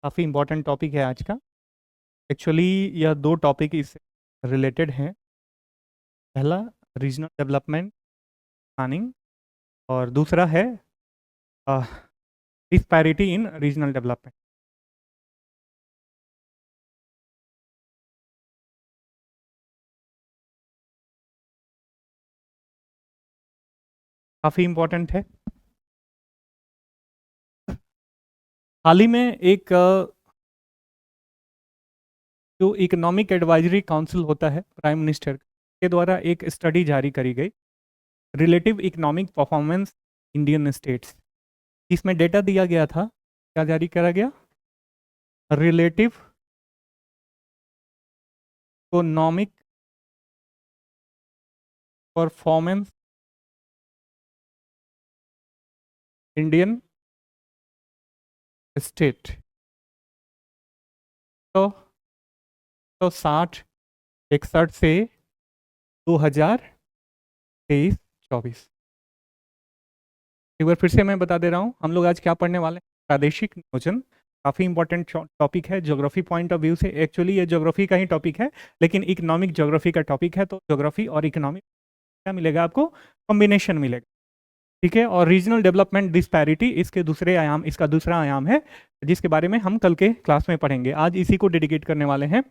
काफ़ी important topic है आज का। एक्चुअली यह दो टॉपिक इससे रिलेटेड हैं। पहला रीजनल डेवलपमेंट प्लानिंग और दूसरा है डिस्पैरिटी इन रीजनल डेवलपमेंट। काफ़ी इम्पोर्टेंट है। हाल ही में एक जो इकोनॉमिक एडवाइजरी काउंसिल होता है प्राइम मिनिस्टर के द्वारा एक स्टडी जारी करी गई, relative economic performance Indian states. इसमें डेटा दिया गया था, क्या जारी करा गया? Relative economic performance Indian state. तो 60-61 से 2023-24। एक बार फिर से मैं बता दे रहा हूँ, हम लोग आज क्या पढ़ने वाले हैं। प्रादेशिक नियोजन काफ़ी इंपॉर्टेंट टॉपिक है ज्योग्राफी पॉइंट ऑफ व्यू से। एक्चुअली ये ज्योग्राफी का ही टॉपिक है, लेकिन इकोनॉमिक ज्योग्राफी का टॉपिक है, तो ज्योग्राफी और इकोनॉमिक क्या मिलेगा आपको? कॉम्बिनेशन मिलेगा, ठीक है। और रीजनल डेवलपमेंट डिस्पैरिटी इसके दूसरे आयाम, इसका दूसरा आयाम है, जिसके बारे में हम कल के क्लास में पढ़ेंगे। आज इसी को डेडिकेट करने वाले हैं,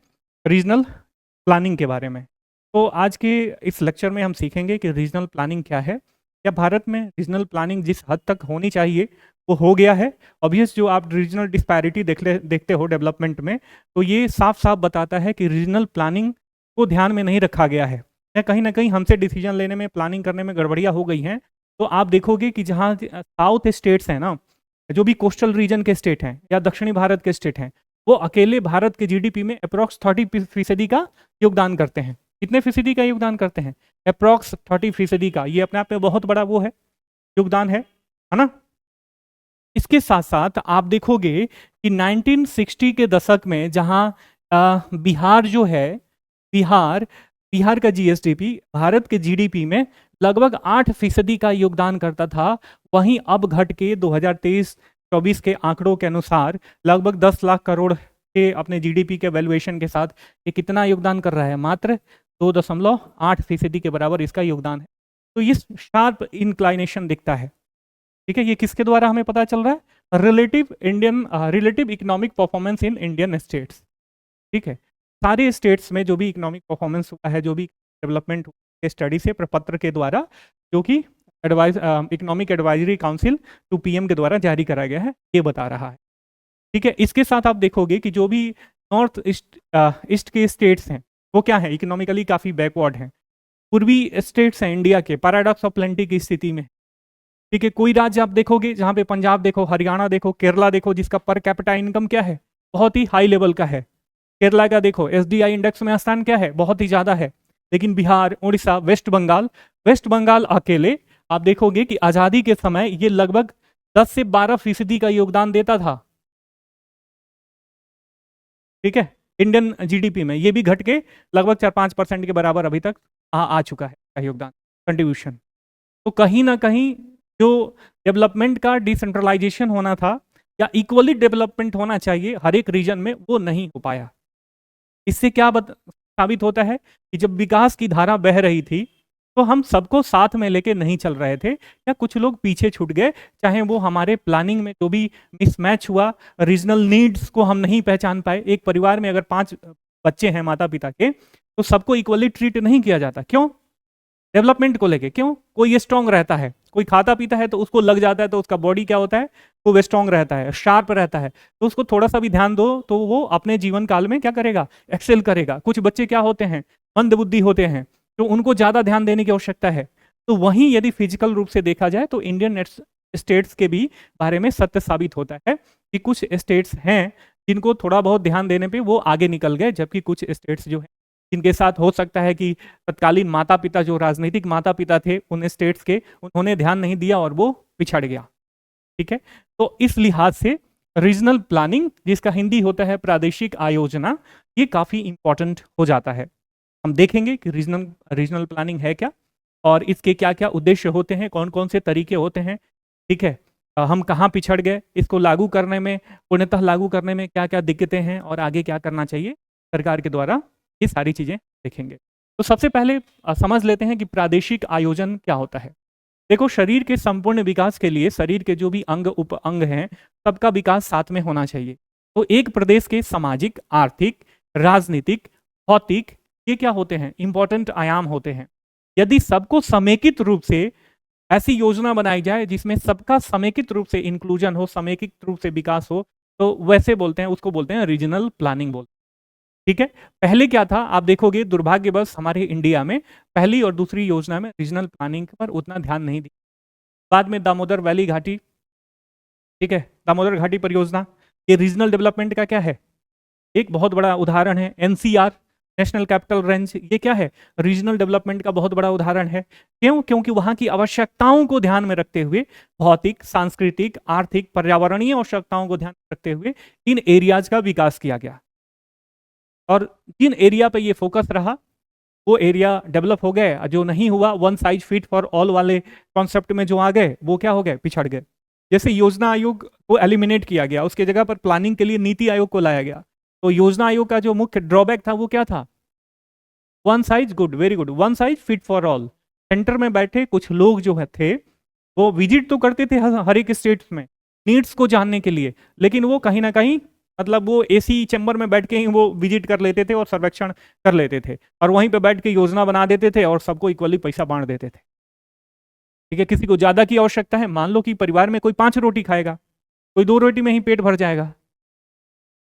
रीजनल प्लानिंग के बारे में। तो आज के इस लेक्चर में हम सीखेंगे कि रीजनल प्लानिंग क्या है, या भारत में रीजनल प्लानिंग जिस हद तक होनी चाहिए वो हो गया है। ऑब्वियस जो आप रीजनल डिस्पैरिटी देखते हो डेवलपमेंट में, तो ये साफ साफ बताता है कि रीजनल प्लानिंग को ध्यान में नहीं रखा गया है, या कहीं ना कहीं हमसे डिसीजन लेने में, प्लानिंग करने में गड़बड़ियाँ हो गई हैं। तो आप देखोगे कि जहाँ साउथ स्टेट्स हैं ना, जो भी कोस्टल रीजन के स्टेट हैं या दक्षिणी भारत के स्टेट हैं, वो अकेले भारत के जीडीपी में अप्रॉक्स 30% का योगदान करते हैं। कितने फीसदी का योगदान करते हैं? अप्रॉक्स 30% का। ये अपने आप में बहुत बड़ा वो है, योगदान है ना। इसके साथ साथ आप देखोगे कि 1960 के दशक में जहां बिहार जो है, बिहार का जीएसडीपी भारत के जीडीपी में लगभग 8% का योगदान करता था, वहीं अब घट के 2023-24 के आंकड़ों के अनुसार लगभग 10 लाख करोड़ के अपने जीडीपी के वैल्यूएशन के साथ ये कितना योगदान कर रहा है? मात्र 2.8% के बराबर इसका योगदान है। तो ये शार्प इंक्लाइनेशन दिखता है, ठीक है। ये किसके द्वारा हमें पता चल रहा है? Relative economic performance in Indian states, ठीक है। सारे स्टेट्स में जो भी इकोनॉमिक परफॉर्मेंस हुआ है, जो भी डेवलपमेंट के स्टडी से प्रपत्र के द्वारा, जो कि economic advisory council to PM के द्वारा जारी करा गया है, ये बता रहा है, ठीक है। इसके साथ आप देखोगे कि जो भी नॉर्थ ईस्ट के स्टेट्स हैं वो क्या है? इकोनॉमिकली काफ़ी बैकवर्ड हैं। पूर्वी स्टेट्स हैं इंडिया के, पैराडॉक्स ऑफ प्लेंटी की स्थिति में, ठीक है। कोई राज्य आप देखोगे जहाँ पे पंजाब देखो, हरियाणा देखो, केरला देखो, जिसका पर कैपिटा इनकम क्या है? बहुत ही हाई लेवल का है। केरला का देखो एसडीआई इंडेक्स में स्थान क्या है? बहुत ही ज़्यादा है। लेकिन बिहार, उड़ीसा, वेस्ट बंगाल अकेले आप देखोगे कि आज़ादी के समय ये लगभग 10 से 12% का योगदान देता था, ठीक है, इंडियन जीडीपी में। ये भी घट के लगभग 4-5% के बराबर अभी तक आ चुका है योगदान, कंट्रीब्यूशन। तो कहीं ना कहीं जो डेवलपमेंट का डिसेंट्रलाइजेशन होना था या इक्वली डेवलपमेंट होना चाहिए हर एक रीजन में, वो नहीं हो पाया। इससे क्या साबित होता है कि जब विकास की धारा बह रही थी तो हम सबको साथ में लेके नहीं चल रहे थे, या कुछ लोग पीछे छूट गए, चाहे वो हमारे प्लानिंग में जो भी मिसमैच हुआ, रीजनल नीड्स को हम नहीं पहचान पाए। एक परिवार में अगर 5 बच्चे हैं माता पिता के, तो सबको इक्वली ट्रीट नहीं किया जाता। क्यों? डेवलपमेंट को लेके। क्यों? कोई स्ट्रांग रहता है, कोई खाता पीता है तो उसको लग जाता है, तो उसका बॉडी क्या होता है? वो स्ट्रांग रहता है, शार्प रहता है, तो उसको थोड़ा सा भी ध्यान दो तो वो अपने जीवन काल में क्या करेगा? एक्सेल करेगा। कुछ बच्चे क्या होते हैं? मंदबुद्धि होते हैं, तो उनको ज़्यादा ध्यान देने की आवश्यकता है। तो वहीं यदि फिजिकल रूप से देखा जाए तो इंडियन स्टेट्स के भी बारे में सत्य साबित होता है कि कुछ स्टेट्स हैं जिनको थोड़ा बहुत ध्यान देने पे वो आगे निकल गए, जबकि कुछ स्टेट्स जो है जिनके साथ हो सकता है कि तत्कालीन माता पिता, जो राजनीतिक माता पिता थे उन स्टेट्स के, उन्होंने ध्यान नहीं दिया और वो पिछड़ गया, ठीक है। तो इस लिहाज से रीजनल प्लानिंग, जिसका हिंदी होता है प्रादेशिक आयोजना, ये काफ़ी इंपॉर्टेंट हो जाता है। हम देखेंगे कि रीजनल प्लानिंग है क्या और इसके क्या क्या उद्देश्य होते हैं, कौन कौन से तरीके होते हैं, ठीक है। हम कहाँ पिछड़ गए, इसको लागू करने में, पूर्णतः लागू करने में क्या क्या दिक्कतें हैं और आगे क्या करना चाहिए सरकार के द्वारा, ये सारी चीज़ें देखेंगे। तो सबसे पहले समझ लेते हैं कि प्रादेशिक आयोजन क्या होता है। देखो, शरीर के संपूर्ण विकास के लिए शरीर के जो भी अंग उप अंग हैं, सबका विकास साथ में होना चाहिए। तो एक प्रदेश के सामाजिक, आर्थिक, राजनीतिक, भौतिक, ये क्या होते हैं, इंपॉर्टेंट आयाम होते हैं। यदि सबको समेकित रूप से ऐसी योजना बनाई जाए जिसमें सबका समेकित रूप से इंक्लूजन हो, समेकित रूप से विकास हो, तो वैसे बोलते हैं, उसको बोलते हैं रीजनल प्लानिंग बोलते हैं। ठीक है, पहले क्या था, आप देखोगे दुर्भाग्यवश हमारे इंडिया में पहली और दूसरी योजना में रीजनल प्लानिंग पर उतना ध्यान नहीं दिया। बाद में दामोदर वैली घाटी, ठीक है, दामोदर घाटी परियोजना, ये रीजनल डेवलपमेंट का क्या है, एक बहुत बड़ा उदाहरण है। एनसीआर, नेशनल कैपिटल रेंज, ये क्या है, रीजनल डेवलपमेंट का बहुत बड़ा उदाहरण है। क्यों? क्योंकि वहां की आवश्यकताओं को ध्यान में रखते हुए, भौतिक, सांस्कृतिक, आर्थिक, पर्यावरणीय आवश्यकताओं को ध्यान में रखते हुए इन एरियाज का विकास किया गया, और जिन एरिया पे ये फोकस रहा वो एरिया डेवलप हो गए। जो नहीं हुआ, one size fit for all वाले कॉन्सेप्ट में जो आ गए, वो क्या हो गए, पिछड़ गए। जैसे योजना आयोग को एलिमिनेट किया गया, उसके जगह पर प्लानिंग के लिए नीति आयोग को लाया गया। तो योजना आयोग का जो मुख्य ड्रॉबैक था वो क्या था, one size, good, very good, one size fit for all. Centre में बैठे कुछ लोग जो थे वो विजिट तो करते थे हर एक स्टेट में नीड्स को जानने के लिए, लेकिन वो कहीं ना कहीं, मतलब वो एसी चैम्बर में बैठ के ही वो विजिट कर लेते थे और सर्वेक्षण कर लेते थे, और वहीं पे बैठ के योजना बना देते थे और सबको इक्वली पैसा बांट देते थे। ठीक है, किसी को ज्यादा की आवश्यकता है, मान लो कि परिवार में कोई 5 रोटी खाएगा, कोई 2 रोटी में ही पेट भर जाएगा।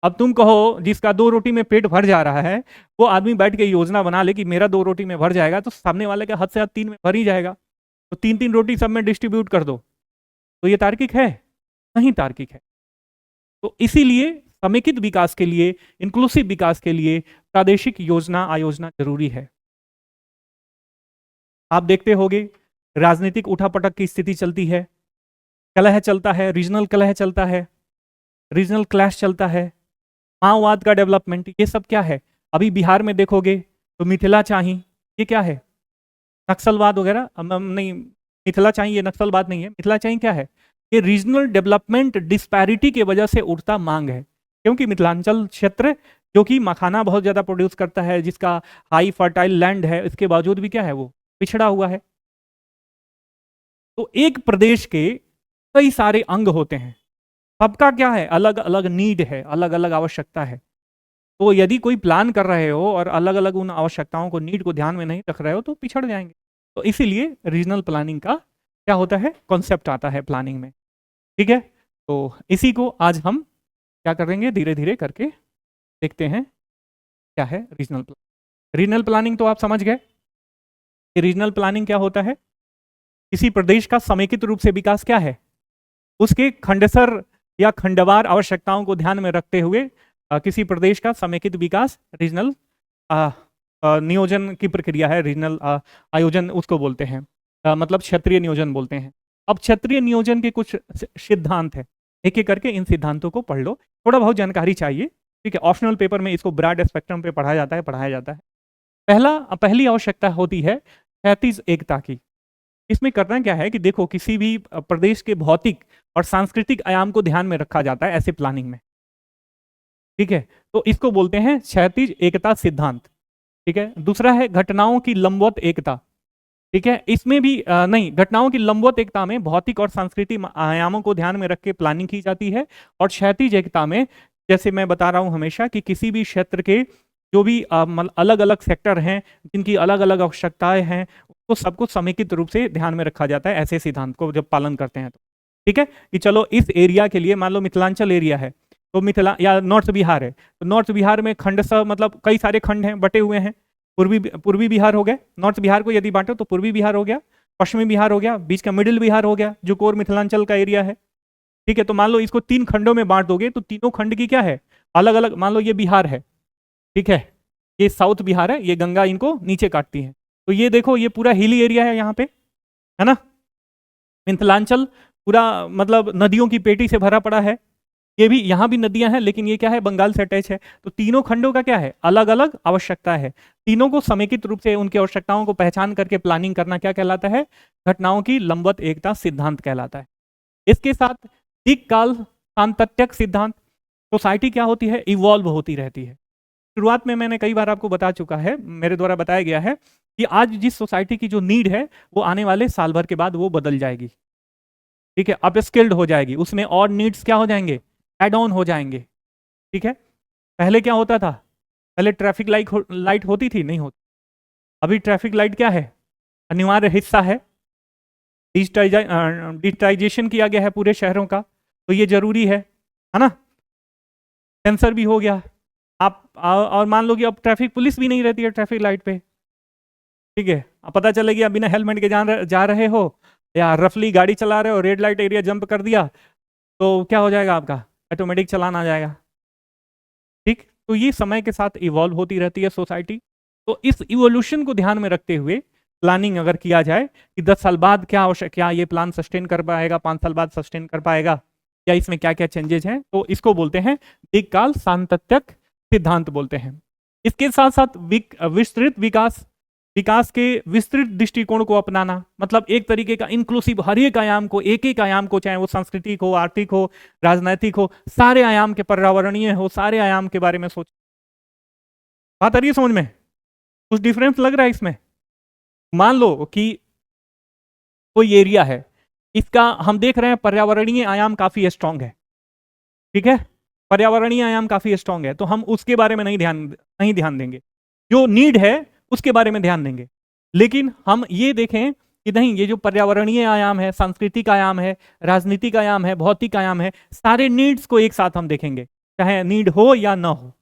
अब तुम कहो जिसका 2 रोटी में पेट भर जा रहा है, वो आदमी बैठ के योजना बना ले कि मेरा 2 रोटी में भर जाएगा, तो सामने वाले का हद से हद 3 में भर ही जाएगा। तो 3-3 रोटी सब में डिस्ट्रीब्यूट कर दो, तो ये तार्किक है? नहीं तार्किक है। तो इसीलिए समेकित विकास के लिए, इंक्लूसिव विकास के लिए प्रादेशिक योजना आयोजना जरूरी है। आप देखते होंगे राजनीतिक उठापटक की स्थिति चलती है, कलह चलता है, रीजनल कलह चलता है, रीजनल क्लैश चलता है, माओवाद का डेवलपमेंट, ये सब क्या है। अभी बिहार में देखोगे तो मिथिला चाही, ये क्या है, नक्सलवाद वगैरह नहीं, मिथिला चाही ये नक्सलवाद नहीं है, मिथिला चाही क्या है, ये रीजनल डेवलपमेंट डिस्पैरिटी की वजह से उठता मांग है। क्योंकि मिथिलांचल क्षेत्र जो कि मखाना बहुत ज्यादा प्रोड्यूस करता है, जिसका हाई फर्टाइल लैंड है, इसके बावजूद भी क्या है, वो पिछड़ा हुआ है। तो एक प्रदेश के कई सारे अंग होते हैं, सबका क्या है, अलग अलग नीड है, अलग अलग आवश्यकता है। तो यदि कोई प्लान कर रहे हो और अलग अलग उन आवश्यकताओं को, नीड को ध्यान में नहीं रख रहे हो, तो पिछड़ जाएंगे। तो इसीलिए रीजनल प्लानिंग का क्या होता है, कॉन्सेप्ट आता है प्लानिंग में। ठीक है, तो इसी को आज हम क्या करेंगे, धीरे धीरे करके देखते हैं क्या है रीजनल प्लानिंग। रीजनल प्लानिंग तो आप समझ गए कि रीजनल प्लानिंग क्या होता है। किसी प्रदेश का समेकित रूप से विकास क्या है, उसके खंडसर या खंडवार आवश्यकताओं को ध्यान में रखते हुए किसी प्रदेश का समेकित विकास, रीजनल नियोजन की प्रक्रिया है, रीजनल आयोजन उसको बोलते हैं, मतलब क्षेत्रीय नियोजन बोलते हैं। अब क्षेत्रीय नियोजन के कुछ सिद्धांत है, एक एक करके इन सिद्धांतों को पढ़ लो, थोड़ा बहुत जानकारी चाहिए। ठीक है, ऑप्शनल पेपर में इसको ब्रॉड स्पेक्ट्रम पे पढ़ाया जाता है। पहली आवश्यकता होती है क्षैतिज एकता की। इसमें करना क्या है कि देखो, किसी भी प्रदेश के भौतिक और सांस्कृतिक आयाम को ध्यान में रखा जाता है ऐसे प्लानिंग में। ठीक है, तो इसको बोलते हैं क्षैतिज एकता सिद्धांत। ठीक है, दूसरा है घटनाओं की लंबवत एकता। ठीक है, इसमें भी नहीं, घटनाओं की लंबवत एकता में भौतिक और सांस्कृतिक आयामों को ध्यान में रख के प्लानिंग की जाती है। और क्षैतिज एकता में, जैसे मैं बता रहा हूं हमेशा, कि किसी भी क्षेत्र के जो भी अलग अलग सेक्टर हैं, जिनकी अलग अलग आवश्यकताएं हैं, तो सबको समेकित रूप से ध्यान में रखा जाता है ऐसे सिद्धांत को जब पालन करते हैं तो। ठीक है, कि चलो इस एरिया के लिए, मान लो मिथिलांचल एरिया है, तो मिथिला या नॉर्थ बिहार है, तो नॉर्थ बिहार में खंड सा, मतलब कई सारे खंड हैं, बटे हुए हैं। पूर्वी बिहार हो गया, नॉर्थ बिहार को यदि बांटो तो पूर्वी बिहार हो गया, पश्चिमी बिहार हो गया, बीच का मिडिल बिहार हो गया, जो कोर मिथिलांचल का एरिया है। ठीक है, तो मान लो इसको 3 खंडों में बांट दोगे, तो तीनों खंड की क्या है, अलग अलग, मान लो ये बिहार है, ठीक है, ये साउथ बिहार है, ये गंगा इनको नीचे काटती है, तो ये देखो ये पूरा हिली एरिया है यहाँ पे, है ना। मिथिलांचल पूरा मतलब नदियों की पेटी से भरा पड़ा है, ये भी, यहाँ भी नदियां हैं, लेकिन ये क्या है, बंगाल से अटैच है। तो तीनों खंडों का क्या है, अलग अलग आवश्यकता है। तीनों को समेकित रूप से उनकी आवश्यकताओं को पहचान करके प्लानिंग करना क्या कहलाता है, घटनाओं की लंबवत एकता सिद्धांत कहलाता है। इसके साथ दीर्घकाल सांतत्यक सिद्धांत, सोसाइटी क्या होती है, इवॉल्व होती रहती है। शुरुआत में मैंने कई बार आपको बता चुका है, मेरे द्वारा बताया गया है कि आज जिस सोसाइटी की जो नीड है वो आने वाले साल भर के बाद वो बदल जाएगी। ठीक है, अपस्किल्ड हो जाएगी, उसमें और नीड्स क्या हो जाएंगे, एड ऑन हो जाएंगे। ठीक है, पहले क्या होता था, पहले ट्रैफिक लाइट होती थी, नहीं होती। अभी ट्रैफिक लाइट क्या है, अनिवार्य हिस्सा है। डिजिटाइजेशन किया गया है पूरे शहरों का, तो ये जरूरी है ना। सेंसर भी हो गया। आप और मान लो कि अब ट्रैफिक पुलिस भी नहीं रहती है ट्रैफिक लाइट पे। ठीक है, अब पता चलेगी आप बिना हेलमेट के जा रहे हो या रफली गाड़ी चला रहे हो, रेड लाइट एरिया जंप कर दिया तो क्या हो जाएगा, आपका ऑटोमेटिक चालान आ जाएगा। ठीक, तो ये समय के साथ इवॉल्व होती रहती है सोसाइटी। तो इस इवोल्यूशन को ध्यान में रखते हुए प्लानिंग अगर किया जाए कि 10 साल बाद क्या ये प्लान सस्टेन कर पाएगा, 5 साल बाद सस्टेन कर पाएगा, या इसमें क्या क्या चेंजेस हैं, तो इसको बोलते हैं दीर्घकाल सांतत्यक सिद्धांत बोलते हैं। इसके साथ साथ विस्तृत विकास के विस्तृत दृष्टिकोण को अपनाना, मतलब एक तरीके का इंक्लूसिव, हर एक आयाम को, एक एक आयाम को, चाहे वो सांस्कृतिक हो, आर्थिक हो, राजनैतिक हो, सारे आयाम के, पर्यावरणीय हो, सारे आयाम के बारे में सोच। बात आ रही है समझ में, कुछ डिफरेंस लग रहा है इसमें। मान लो कि कोई एरिया है, इसका हम देख रहे हैं पर्यावरणीय आयाम काफी स्ट्रांग है। ठीक है, पर्यावरणीय आयाम काफी स्ट्रांग है, तो हम उसके बारे में नहीं ध्यान देंगे, जो नीड है उसके बारे में ध्यान देंगे। लेकिन हम ये देखें कि नहीं, ये जो पर्यावरणीय आयाम है, सांस्कृतिक आयाम है, राजनीतिक आयाम है, भौतिक आयाम है, सारे नीड्स को एक साथ हम देखेंगे, चाहे नीड हो या ना हो।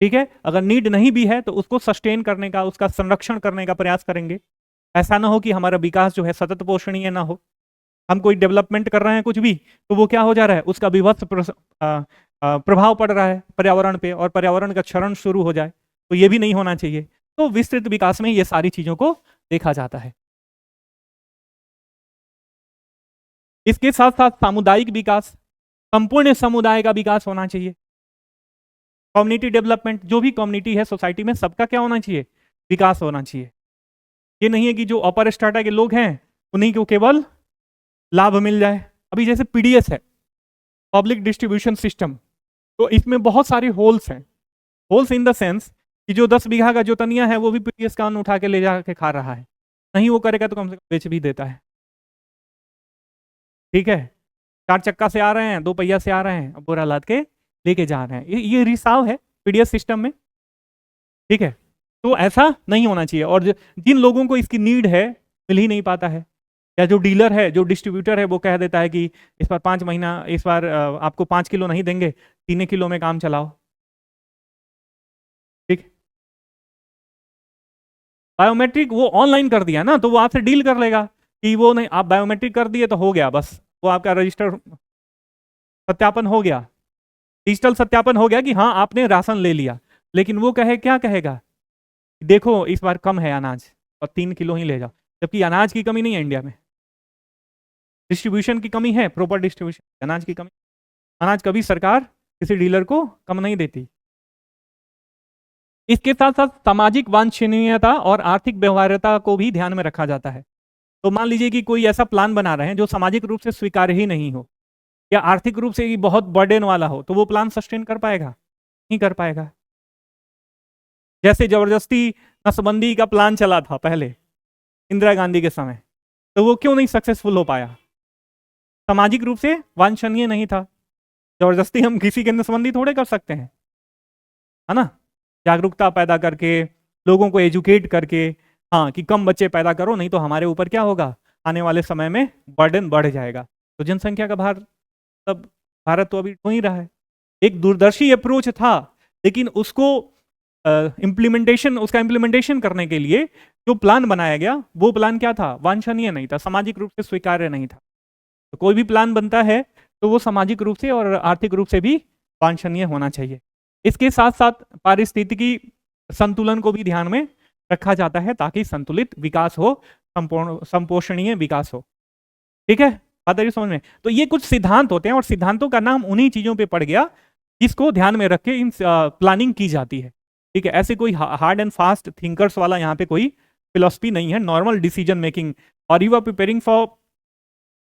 ठीक है, अगर नीड नहीं भी है तो उसको सस्टेन करने का, उसका संरक्षण करने का प्रयास करेंगे। ऐसा ना हो कि हमारा विकास जो है सतत पोषणीय ना हो। हम कोई डेवलपमेंट कर रहे हैं कुछ भी, तो वो क्या हो जा रहा है, उसका विभत्स प्रभाव पड़ रहा है पर्यावरण पे, और पर्यावरण का क्षरण शुरू हो जाए, तो ये भी नहीं होना चाहिए। तो विस्तृत विकास में ये सारी चीजों को देखा जाता है। इसके साथ साथ सामुदायिक विकास, संपूर्ण समुदाय का विकास होना चाहिए। कम्युनिटी डेवलपमेंट, जो भी कम्युनिटी है सोसाइटी में, सबका क्या होना चाहिए, विकास होना चाहिए। ये नहीं है कि जो अपर स्ट्राटा के लोग हैं उन्हीं को केवल लाभ मिल जाए। अभी जैसे पीडीएस है, पब्लिक डिस्ट्रीब्यूशन सिस्टम, तो इसमें बहुत सारे होल्स हैं। होल्स इन द सेंस कि जो 10 बीघा का जो तनिया है वो भी पीडीएस का अन्न उठा के ले जाके खा रहा है, नहीं वो करेगा तो कम से कम बेच भी देता है। ठीक है, 4 चक्का से आ रहे हैं, 2 पहिया से आ रहे हैं, बोरा लाद के लेके जा रहे हैं, ये रिसाव है पीडीएस सिस्टम में। ठीक है, तो ऐसा नहीं होना चाहिए। और जिन लोगों को इसकी नीड है मिल ही नहीं पाता है, या जो डीलर है, जो डिस्ट्रीब्यूटर है, वो कह देता है कि इस बार 5 महीना, इस बार आपको 5 किलो नहीं देंगे, 3 किलो में काम चलाओ। ठीक, बायोमेट्रिक वो ऑनलाइन कर दिया ना, तो वो आपसे डील कर लेगा कि वो नहीं, आप बायोमेट्रिक कर दिए तो हो गया, बस वो आपका रजिस्टर सत्यापन हो गया, डिजिटल सत्यापन हो गया कि हाँ आपने राशन ले लिया। लेकिन वो क्या कहेगा, देखो इस बार कम है अनाज और 3 किलो ही ले जाओ, जबकि अनाज की कमी नहीं है इंडिया में, डिस्ट्रीब्यूशन की कमी है, प्रॉपर डिस्ट्रीब्यूशन, अनाज की कमी। अनाज कभी सरकार किसी डीलर को कम नहीं देती। इसके साथ साथ सामाजिक वांछनीयता और आर्थिक व्यवहार्यता को भी ध्यान में रखा जाता है। तो मान लीजिए कि कोई ऐसा प्लान बना रहे हैं जो सामाजिक रूप से स्वीकार्य ही नहीं हो, या आर्थिक रूप से ही बहुत बर्डन वाला हो, तो वो प्लान सस्टेन कर पाएगा, नहीं कर पाएगा। जैसे जबरदस्ती नसबंदी का प्लान चला था पहले इंदिरा गांधी के समय, तो वो क्यों नहीं सक्सेसफुल हो पाया, सामाजिक रूप से वांछनीय नहीं था। जबरदस्ती हम किसी के नसबंदी थोड़े कर सकते हैं, है ना। जागरूकता पैदा करके, लोगों को एजुकेट करके, हाँ कि कम बच्चे पैदा करो, नहीं तो हमारे ऊपर क्या होगा, आने वाले समय में बर्डन बढ़ जाएगा। तो जनसंख्या का भार, तब भारत तो अभी हो ही रहा है। एक दूरदर्शी अप्रोच था, लेकिन उसको उसका इम्प्लीमेंटेशन करने के लिए जो प्लान बनाया गया, वो प्लान क्या था, वांछनीय नहीं था, सामाजिक रूप से स्वीकार्य नहीं था। तो कोई भी प्लान बनता है तो वो सामाजिक रूप से और आर्थिक रूप से भी वांछनीय होना चाहिए। इसके साथ साथ पारिस्थितिकी संतुलन को भी ध्यान में रखा जाता है, ताकि संतुलित विकास हो, संपोषणीय विकास हो। ठीक है, बात है समझ में। तो ये कुछ सिद्धांत होते हैं, और सिद्धांतों का नाम उन्हीं चीजों पे पड़ गया जिसको ध्यान में रख के इन प्लानिंग की जाती है। ठीक है, ऐसे कोई हार्ड एंड फास्ट थिंकर्स वाला यहाँ पे कोई फिलोसफी नहीं है, नॉर्मल डिसीजन मेकिंग। और you are preparing for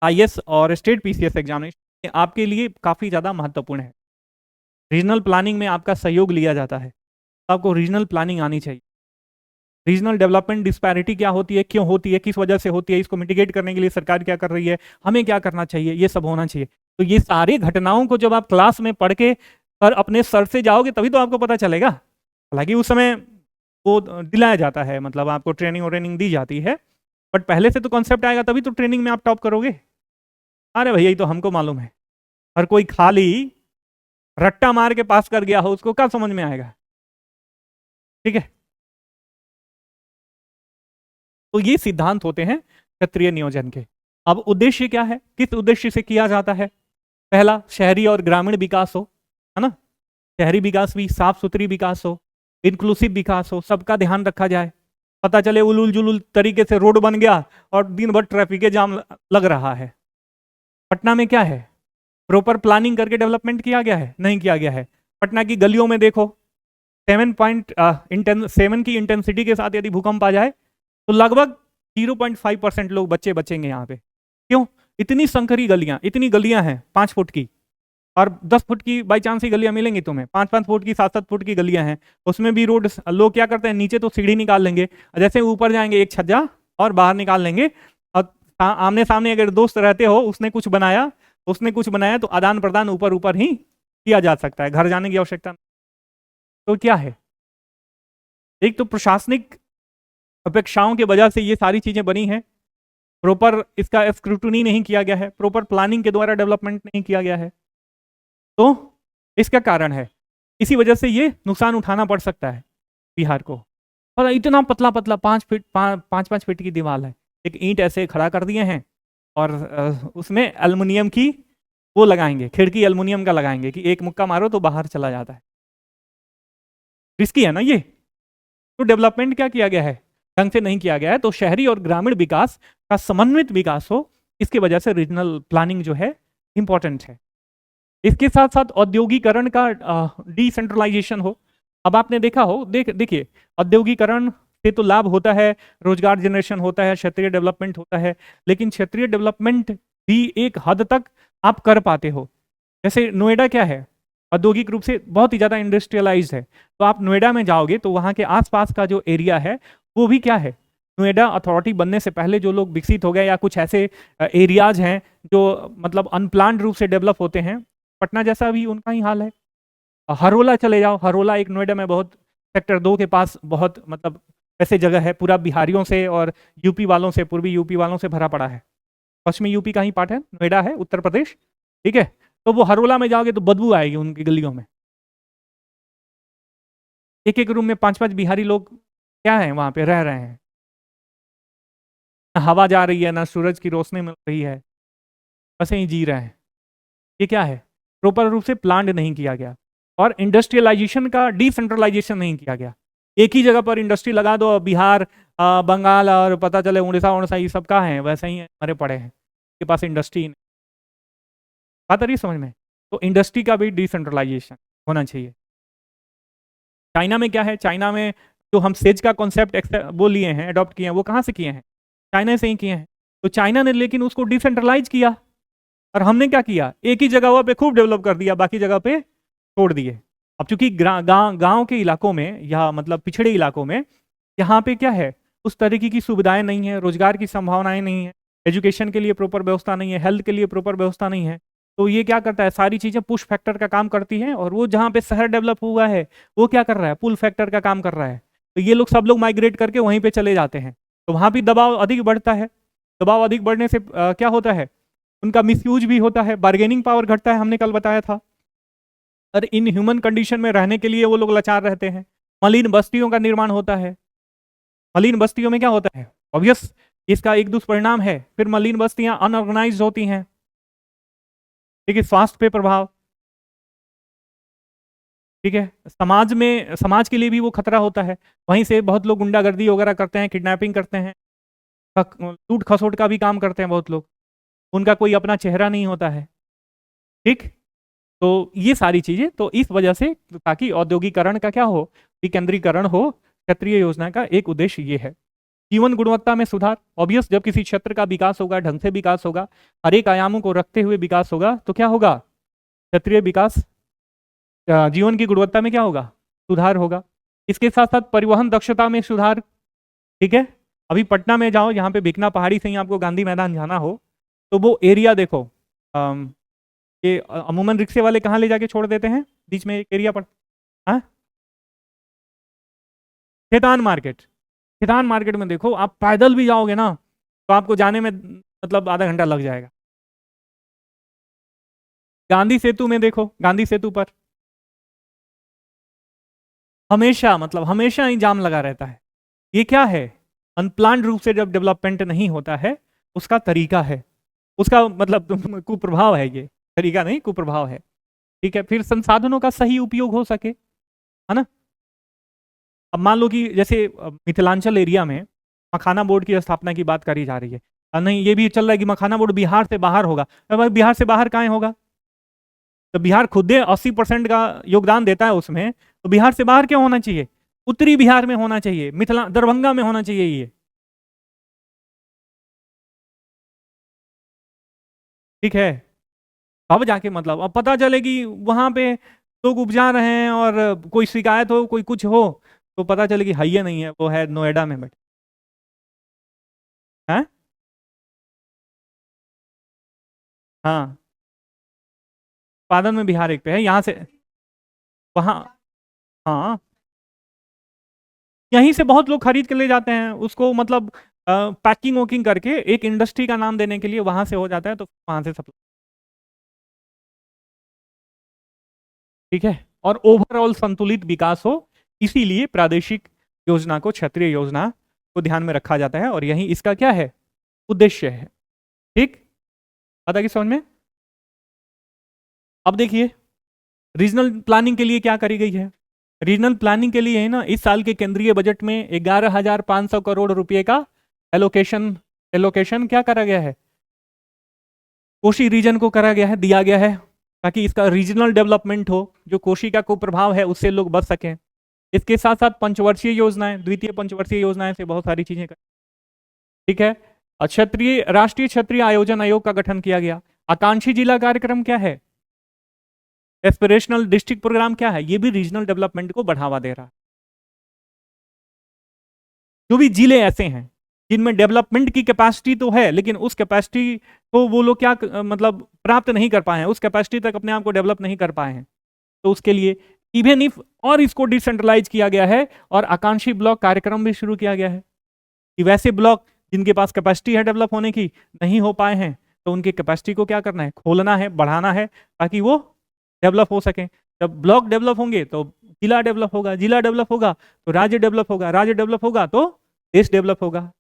IAS और स्टेट पीसीएस एग्जामिनेशन आपके लिए काफ़ी ज़्यादा महत्वपूर्ण है। रीजनल प्लानिंग में आपका सहयोग लिया जाता है, तो आपको रीजनल प्लानिंग आनी चाहिए। रीजनल डेवलपमेंट डिस्पैरिटी क्या होती है, क्यों होती है, किस वजह से होती है, इसको मिटिगेट करने के लिए सरकार क्या कर रही है, हमें क्या करना चाहिए, ये सब होना चाहिए। तो ये सारी घटनाओं को जब आप क्लास में पढ़ के और अपने सर से जाओगे तभी तो आपको पता चलेगा। हालांकि उस समय वो दिलाया जाता है, मतलब आपको ट्रेनिंग और ट्रेनिंग दी जाती है, बट पहले से तो कॉन्सेप्ट आएगा तभी तो ट्रेनिंग में आप टॉप करोगे। अरे भैया, ये तो हमको मालूम है। हर कोई खाली रट्टा मार के पास कर गया हो, उसको क्या समझ में आएगा। ठीक है, तो ये सिद्धांत होते हैं क्षेत्रीय नियोजन के। अब उद्देश्य क्या है, किस उद्देश्य से किया जाता है? पहला, शहरी और ग्रामीण विकास हो, है ना। शहरी विकास भी, साफ सुथरी विकास हो, इंक्लूसिव विकास हो, सबका ध्यान रखा जाए। पता चले उलूल जुलूल तरीके से रोड बन गया और दिन भर ट्रैफिक के जाम लग रहा है। पटना में क्या है, प्रॉपर प्लानिंग करके डेवलपमेंट किया गया है? नहीं किया गया है। पटना की गलियों में देखो, 7 की इंटेंसिटी के साथ यदि भूकंप आ जाए तो लगभग 0.5% लोग बचेंगे यहाँ पे। क्यों? इतनी संकरी गलियां, इतनी गलियां हैं 5 फुट की, और 10 फुट की बाई चांस ही गलियां मिलेंगी तुम्हें। 5-5 फुट की, 7-7 फुट की गलियां हैं, उसमें भी रोड लोग क्या करते हैं, नीचे तो सीढ़ी निकाल लेंगे, जैसे ऊपर जाएंगे एक छज्जा और बाहर निकाल लेंगे। और आमने सामने अगर दोस्त रहते हो, उसने कुछ बनाया तो आदान प्रदान ऊपर ऊपर ही किया जा सकता है, घर जाने की आवश्यकता नहीं। तो क्या है, एक तो प्रशासनिक अपेक्षाओं की वजह से ये सारी चीजें बनी हैं, प्रॉपर इसका स्क्रूटनी नहीं किया गया है, प्रॉपर प्लानिंग के द्वारा डेवलपमेंट नहीं किया गया है, तो इसका कारण है। इसी वजह से ये नुकसान उठाना पड़ सकता है बिहार को। और इतना पतला पतला 5 फीट की दीवार है, एक ईंट ऐसे खड़ा कर दिए हैं और उसमें एल्युमिनियम की वो लगाएंगे, खिड़की एल्युमिनियम का लगाएंगे कि एक मुक्का मारो तो बाहर चला जाता है। रिस्की है ना ये। तो डेवलपमेंट क्या किया गया है, ढंग से नहीं किया गया है। तो शहरी और ग्रामीण विकास का समन्वित विकास हो, इसकी वजह से रीजनल प्लानिंग जो है इंपॉर्टेंट है। इसके साथ साथ औद्योगिकरण का डिसेंट्रलाइजेशन हो। अब आपने देखा हो, देखिए औद्योगिकरण से तो लाभ होता है, रोजगार जनरेशन होता है, क्षेत्रीय डेवलपमेंट होता है, लेकिन क्षेत्रीय डेवलपमेंट भी एक हद तक आप कर पाते हो। जैसे नोएडा क्या है, औद्योगिक रूप से बहुत ही ज़्यादा इंडस्ट्रियलाइज्ड है। तो आप नोएडा में जाओगे तो वहाँ के आसपास का जो एरिया है वो भी क्या है, नोएडा अथॉरिटी बनने से पहले जो लोग विकसित हो गए, या कुछ ऐसे एरियाज हैं जो मतलब अनप्लान्ड रूप से डेवलप होते हैं, पटना जैसा भी उनका ही हाल है। हरोला चले जाओ, हरोला एक नोएडा में बहुत, सेक्टर 2 के पास बहुत मतलब ऐसे जगह है, पूरा बिहारियों से और यूपी वालों से, पूर्वी यूपी वालों से भरा पड़ा है। पश्चिमी यूपी का ही पार्ट है, नोएडा है, उत्तर प्रदेश। ठीक है, तो वो हरोला में जाओगे तो बदबू आएगी उनकी गलियों में। एक एक रूम में 5-5 बिहारी लोग क्या है वहां पे रह रहे हैं, ना हवा जा रही है, ना सूरज की रोशनी मिल रही है, बस ही जी रहे हैं। ये क्या है, प्रॉपर रूप से प्लान नहीं किया गया। और इंडस्ट्रियलाइजेशन का डिसेंट्रलाइजेशन नहीं किया गया। एक ही जगह पर इंडस्ट्री लगा दो, बिहार बंगाल और पता चले उड़ीसा उड़ीसा ये सब का है, वैसे ही मरे पड़े हैं के पास इंडस्ट्री नहीं। बात आ रही समझ में। तो इंडस्ट्री का भी डिसेंट्रलाइजेशन होना चाहिए। चाइना में क्या है, चाइना में जो हम सेज का कॉन्सेप्ट वो लिए हैं, अडॉप्ट किए हैं, वो कहाँ से किए हैं, चाइना से ही किए हैं। तो चाइना ने लेकिन उसको डिसेंट्रलाइज किया, और हमने क्या किया, एक ही जगह पे खूब डेवलप कर दिया, बाकी जगह पे छोड़ दिए। अब चूंकि गांव के इलाकों में या मतलब पिछड़े इलाकों में यहाँ पे क्या है, उस तरीके की सुविधाएं नहीं है, रोजगार की संभावनाएं नहीं है, एजुकेशन के लिए प्रॉपर व्यवस्था नहीं है, हेल्थ के लिए प्रॉपर व्यवस्था नहीं है। तो ये क्या करता है, सारी चीजें पुश फैक्टर का काम करती हैं, और वो जहाँ पे शहर डेवलप हुआ है वो क्या कर रहा है, पुल फैक्टर का काम कर रहा है। तो ये लोग सब लोग माइग्रेट करके वहीं पे चले जाते हैं, तो वहां भी दबाव अधिक बढ़ता है। दबाव अधिक बढ़ने से क्या होता है, उनका मिसयूज भी होता है, बार्गेनिंग पावर घटता है, हमने कल बताया था। और इन ह्यूमन कंडीशन में रहने के लिए वो लोग लाचार रहते हैं। मलिन बस्तियों का निर्माण होता है। मलिन बस्तियों में क्या होता है, ऑब्वियस इसका एक दुष्परिणाम है, फिर मलिन बस्तियां अनऑर्गेनाइज होती हैं। ठीक है, स्वास्थ्य पे प्रभाव। ठीक है, समाज के लिए भी वो खतरा होता है। वहीं से बहुत लोग गुंडागर्दी वगैरह करते हैं, किडनैपिंग करते हैं, लूट खसोट का भी काम करते हैं बहुत लोग, उनका कोई अपना चेहरा नहीं होता है। ठीक, तो ये सारी चीजें, तो इस वजह से ताकि औद्योगिकरण का क्या हो, विकेंद्रीकरण हो, क्षेत्रीय योजना का एक उद्देश्य ये है। जीवन गुणवत्ता में सुधार, ऑब्वियस, जब किसी क्षेत्र का विकास होगा, ढंग से विकास होगा, हर एक आयामों को रखते हुए विकास होगा, तो क्या होगा? क्षेत्रीय विकास, जीवन की गुणवत्ता में क्या होगा? सुधार होगा। इसके साथ साथ परिवहन दक्षता में सुधार। ठीक है, अभी पटना में जाओ, यहाँ पे बिकना पहाड़ी से ही आपको गांधी मैदान जाना हो, तो वो एरिया देखो, ये अमूमन रिक्शे वाले कहाँ ले जाके छोड़ देते हैं? बीच में एक एरिया पर, हाँ, खेतान मार्केट। खेतान मार्केट में देखो, आप पैदल भी जाओगे ना तो आपको जाने में मतलब आधा घंटा लग जाएगा। गांधी सेतु में देखो, गांधी सेतु पर हमेशा, मतलब हमेशा ही जाम लगा रहता है। ये क्या है? अनप्लान्ड रूप से जब डेवलपमेंट नहीं होता है, उसका तरीका है, उसका मतलब कुप्रभाव है, ये तरीका नहीं, कुप्रभाव है। ठीक है, फिर संसाधनों का सही उपयोग हो सके, है ना। अब मान लो कि जैसे मिथिलांचल एरिया में मखाना बोर्ड की स्थापना की बात करी जा रही है, नहीं ये भी चल रहा है कि मखाना बोर्ड बिहार से बाहर होगा। भाई बिहार से बाहर कहाँ होगा? तो बिहार खुद 80% का योगदान देता है उसमें, तो बिहार से बाहर क्या होना चाहिए? उत्तरी बिहार में होना चाहिए, मिथिला दरभंगा में होना चाहिए ये। ठीक है, अब जाके मतलब अब पता चले कि वहां पे लोग उपजा रहे हैं और कोई शिकायत हो, कोई कुछ हो, तो पता चले कि है नहीं है, वो है नोएडा में बैठे हैं। हाँ, उत्पादन में बिहार एक पे है, यहाँ से वहाँ, हाँ, यहीं से बहुत लोग खरीद के ले जाते हैं उसको, मतलब पैकिंग वोकिंग करके एक इंडस्ट्री का नाम देने के लिए वहां से हो जाता है, तो वहां से सप्लाई। ठीक है, और ओवरऑल संतुलित विकास हो, इसीलिए प्रादेशिक योजना को क्षेत्रीय योजना को ध्यान में रखा जाता है, और यही इसका क्या है? उद्देश्य है। ठीक, आता कि समझ में? अब देखिए रीजनल प्लानिंग के लिए क्या करी गई है। रीजनल प्लानिंग के लिए है ना, इस साल के केंद्रीय बजट में 11,500 करोड़ रुपए का एलोकेशन, एलोकेशन क्या करा गया है? कोशी रीजन को करा गया है, दिया गया है, ताकि इसका रीजनल डेवलपमेंट हो, जो कोशी का कुप्रभाव है उससे लोग बच सकें। इसके साथ साथ पंचवर्षीय योजनाएं, द्वितीय पंचवर्षीय योजनाएं से बहुत सारी चीजें कर। ठीक है, क्षेत्रीय, राष्ट्रीय क्षेत्रीय आयोजन आयोग का गठन किया गया। आकांक्षी जिला कार्यक्रम क्या है? एस्पिरेशनल डिस्ट्रिक्ट प्रोग्राम क्या है? ये भी रीजनल डेवलपमेंट को बढ़ावा दे रहा है। जो भी जिले ऐसे हैं जिनमें डेवलपमेंट की कैपेसिटी तो है, लेकिन उस कैपेसिटी को वो लोग क्या मतलब प्राप्त नहीं कर पाए हैं, उस कैपेसिटी तक अपने आप को डेवलप नहीं कर पाए हैं, तो उसके लिए इवन इफ, और इसको डिसेंट्रलाइज किया गया है, और आकांक्षी ब्लॉक कार्यक्रम भी शुरू किया गया है कि वैसे ब्लॉक जिनके पास कैपेसिटी है डेवलप होने की, नहीं हो पाए हैं, तो उनकी कैपेसिटी को क्या करना है? खोलना है, बढ़ाना है, ताकि वो डेवलप हो सके। जब ब्लॉक डेवलप होंगे तो जिला डेवलप होगा, जिला डेवलप होगा तो राज्य डेवलप होगा, राज्य डेवलप होगा तो देश डेवलप होगा।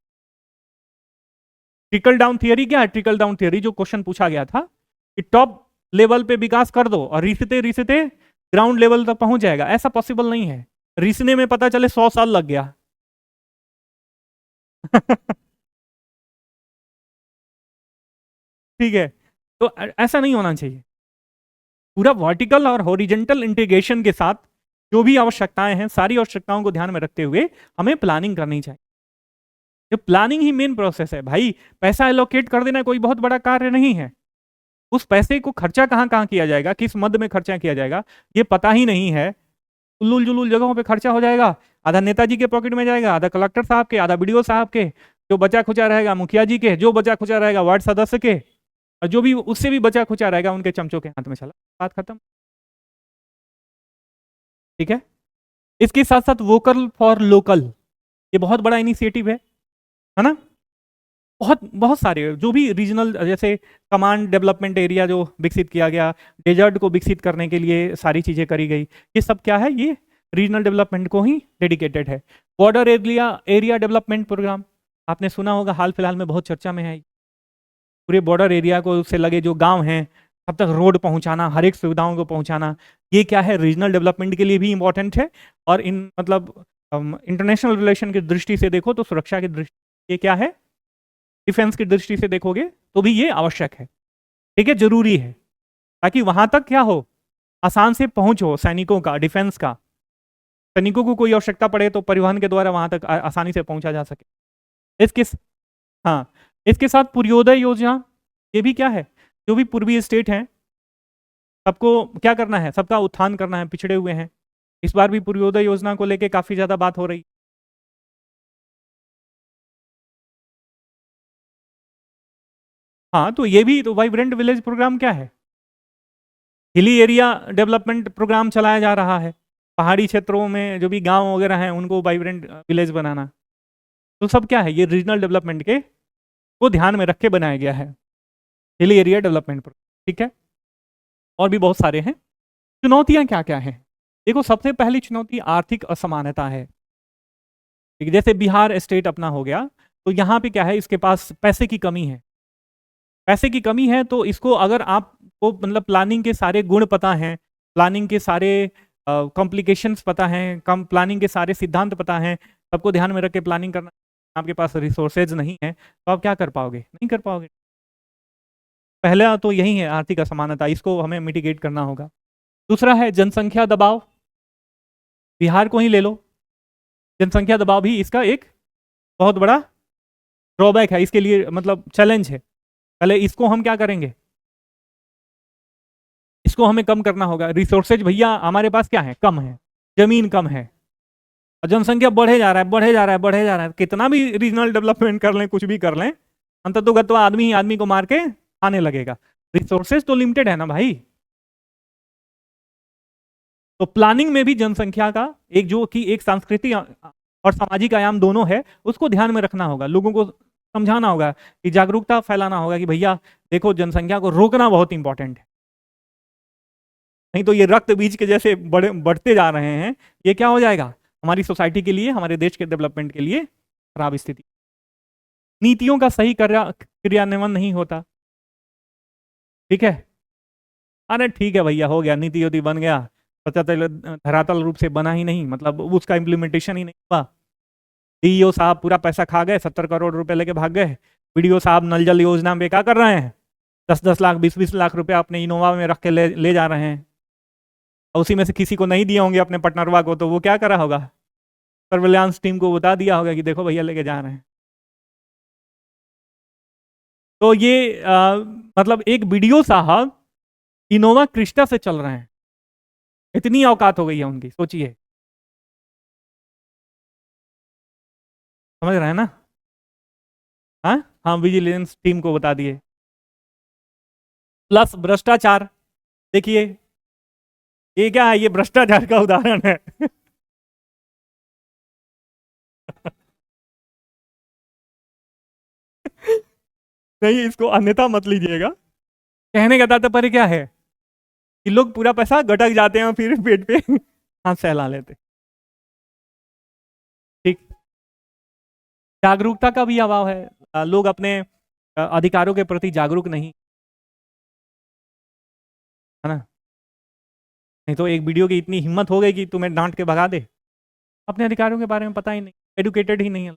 ट्रिकल डाउन थियरी क्या है? ट्रिकल डाउन थियरी जो क्वेश्चन पूछा गया था कि टॉप लेवल पे विकास कर दो और रिसते रिसते ग्राउंड लेवल तक पहुंच जाएगा, ऐसा पॉसिबल नहीं है। रिसने में पता चले 100 साल लग गया। ठीक है, तो ऐसा नहीं होना चाहिए। पूरा वर्टिकल और हॉरिजेंटल इंटीग्रेशन के साथ जो भी आवश्यकताएं हैं, सारी आवश्यकताओं को ध्यान में रखते हुए हमें प्लानिंग करनी चाहिए। ये प्लानिंग ही मेन प्रोसेस है भाई। पैसा एलोकेट कर देना कोई बहुत बड़ा कार्य नहीं है। उस पैसे को खर्चा कहाँ कहाँ किया जाएगा, किस मद में खर्चा किया जाएगा, ये पता ही नहीं है। उल्लूल जुलूल जगहों पे खर्चा हो जाएगा, आधा नेताजी के पॉकेट में जाएगा, आधा कलेक्टर साहब के, आधा बीडीओ साहब के, जो बचा खुचा रहेगा मुखिया जी के, जो बचा खुचा रहेगा वार्ड सदस्य के, और जो भी उससे भी बचा खुचा रहेगा उनके चमचों के हाथ में, चला बात खत्म। ठीक है, इसके साथ साथ वोकल फॉर लोकल, ये बहुत बड़ा इनिशिएटिव है ना। बहुत बहुत सारे जो भी रीजनल, जैसे कमांड डेवलपमेंट एरिया जो विकसित किया गया, डेजर्ट को विकसित करने के लिए सारी चीजें करी गई, ये सब क्या है? ये रीजनल डेवलपमेंट को ही डेडिकेटेड है। Border area area development program आपने सुना होगा, हाल फिलहाल में बहुत चर्चा में है। पूरे बॉर्डर एरिया को से लगे जो गांव हैं सब तक रोड पहुंचाना, हर एक सुविधाओं को पहुंचाना, ये क्या है? रीजनल डेवलपमेंट के लिए भी इंपॉर्टेंट है। और इन मतलब इंटरनेशनल रिलेशन की दृष्टि से देखो तो सुरक्षा की दृष्टि ये क्या है? डिफेंस की दृष्टि से देखोगे तो भी ये आवश्यक है। ठीक है, जरूरी है, ताकि वहां तक क्या हो? आसान से पहुंच हो सैनिकों का, डिफेंस का। सैनिकों को कोई आवश्यकता पड़े तो परिवहन के द्वारा वहां तक आसानी से पहुंचा जा सके। इसके हाँ, इसके साथ पूर्वोदय योजना, ये भी क्या है, जो भी पूर्वी स्टेट हैं सबको क्या करना है, सबका उत्थान करना है, पिछड़े हुए हैं। इस बार भी पूर्वोदय योजना को लेके काफी ज्यादा बात हो रही। हाँ, तो ये भी तो वाइब्रेंट विलेज प्रोग्राम क्या है, हिली एरिया डेवलपमेंट प्रोग्राम चलाया जा रहा है। पहाड़ी क्षेत्रों में जो भी गांव वगैरह हैं उनको वाइब्रेंट विलेज बनाना, तो सब क्या है, ये रीजनल डेवलपमेंट के को ध्यान में रख के बनाया गया है, हिली एरिया डेवलपमेंट प्रोग्राम। ठीक है, और भी बहुत सारे हैं। चुनौतियां क्या क्या हैं, देखो सबसे पहली चुनौती आर्थिक असमानता है। ठीक है, जैसे बिहार स्टेट अपना हो गया, तो यहाँ पे क्या है, इसके पास पैसे की कमी है। पैसे की कमी है तो इसको अगर आपको मतलब प्लानिंग के सारे गुण पता हैं, प्लानिंग के सारे कॉम्प्लिकेशंस पता हैं, कम प्लानिंग के सारे सिद्धांत पता हैं, सबको ध्यान में रख के प्लानिंग करना, आपके पास रिसोर्सेज नहीं है तो आप क्या कर पाओगे, नहीं कर पाओगे। पहला तो यही है आर्थिक असमानता, इसको हमें मिटिगेट करना होगा। दूसरा है जनसंख्या दबाव, बिहार को ही ले लो, जनसंख्या दबाव भी इसका एक बहुत बड़ा ड्रॉबैक है, इसके लिए मतलब चैलेंज है। पहले इसको हम क्या करेंगे, इसको हमें कम करना होगा। रिसोर्सेज भैया हमारे पास क्या है, कम है, जमीन कम है, और जनसंख्या बढ़े जा रहा है, बढ़े जा रहा है, बढ़े जा रहा है। कितना भी रीजनल डेवलपमेंट कर लें, कुछ भी कर लें, अंततोगत्वा आदमी ही आदमी को मार के खाने लगेगा। रिसोर्सेज तो लिमिटेड है ना भाई। तो प्लानिंग में भी जनसंख्या का एक जो कि एक सांस्कृतिक और सामाजिक आयाम दोनों है, उसको ध्यान में रखना होगा, लोगों को समझाना होगा, कि जागरूकता फैलाना होगा कि भैया देखो जनसंख्या को रोकना बहुत इंपॉर्टेंट है, नहीं तो ये रक्त बीज के जैसे बढ़ते जा रहे हैं, ये क्या हो जाएगा हमारी सोसाइटी के लिए, हमारे देश के डेवलपमेंट के लिए खराब स्थिति। नीतियों का सही क्रियान्वयन नहीं होता। ठीक है, अरे ठीक है भैया, हो गया, नीति योति बन गया, पता चल धरातल रूप से बना ही नहीं, मतलब उसका इम्प्लीमेंटेशन ही नहीं हुआ। डीईओ साहब पूरा पैसा खा गए, 70 करोड़ रुपए लेके भाग गए। बीडीओ साहब नल जल योजना में क्या कर रहे हैं, 10-10 लाख 20-20 लाख रुपए अपने इनोवा में रख के ले जा रहे हैं, और उसी में से किसी को नहीं दिए होंगे अपने पटनरवा को, तो वो क्या करा होगा, सर्विलांस टीम को बता दिया होगा कि देखो भैया लेके जा रहे हैं। तो ये मतलब एक बीडीओ साहब इनोवा क्रिस्टा से चल रहे हैं, इतनी औकात हो गई है उनकी, सोचिए। समझ रहे हैं ना। हाँ हाँ, विजिलेंस टीम को बता दिए। प्लस भ्रष्टाचार, देखिए ये क्या है, ये भ्रष्टाचार का उदाहरण है। नहीं, इसको अन्यथा मत लीजिएगा। कहने का तात्पर्य क्या है कि लोग पूरा पैसा गटक जाते हैं और फिर पेट पे हाथ सहला लेते। ठीक, जागरूकता का भी अभाव है, लोग अपने अधिकारों के प्रति जागरूक नहीं है ना। नहीं तो एक वीडियो की इतनी हिम्मत हो गई कि तुम्हें डांट के भगा दे, अपने अधिकारों के बारे में पता ही नहीं, एडुकेटेड ही नहीं है।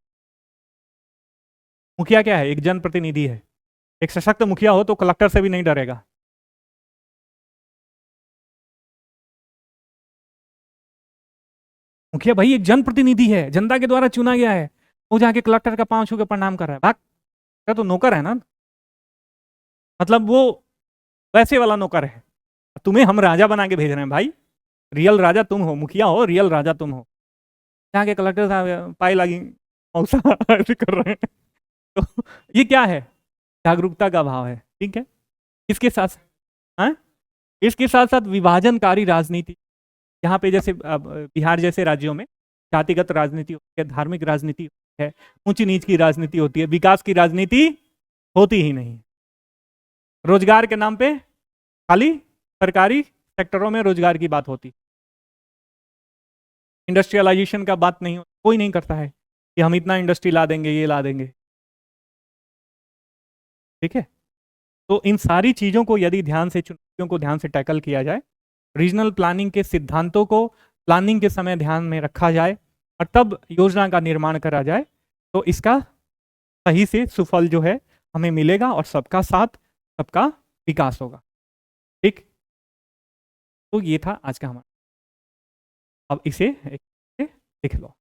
मुखिया क्या है, एक जनप्रतिनिधि है, एक सशक्त मुखिया हो तो कलेक्टर से भी नहीं डरेगा। मुखिया भाई एक जनप्रतिनिधि है, जनता के द्वारा चुना गया है, वो जाके कलेक्टर का पांव छू के प्रणाम कर रहा है, भाग का तो नौकर है ना, मतलब वो वैसे वाला नौकर है। तुम्हें हम राजा बना के भेज रहे हैं भाई, रियल राजा तुम हो, मुखिया हो, रियल राजा तुम हो, जाके कलेक्टर साहब पाई लगी मौसा ऐसे कर रहे हैं। तो ये क्या है, जागरूकता का अभाव है। ठीक है, इसके साथ हाँ, इसके साथ साथ विभाजनकारी राजनीति, यहाँ पे जैसे बिहार जैसे राज्यों में जातिगत राजनीति होती है, धार्मिक राजनीति होती है, ऊंच नीच की राजनीति होती है, विकास की राजनीति होती ही नहीं। रोजगार के नाम पे खाली सरकारी सेक्टरों में रोजगार की बात होती, इंडस्ट्रियलाइजेशन का बात नहीं, कोई नहीं करता है कि हम इतना इंडस्ट्री ला देंगे, ये ला देंगे। ठीक है, तो इन सारी चीजों को यदि ध्यान से, चुनौतियों को ध्यान से टैकल किया जाए, रीजनल प्लानिंग के सिद्धांतों को प्लानिंग के समय ध्यान में रखा जाए और तब योजना का निर्माण करा जाए, तो इसका सही से सुफल जो है हमें मिलेगा और सबका साथ, सबका विकास होगा। ठीक, तो ये था आज का हमारा, अब इसे देख लो।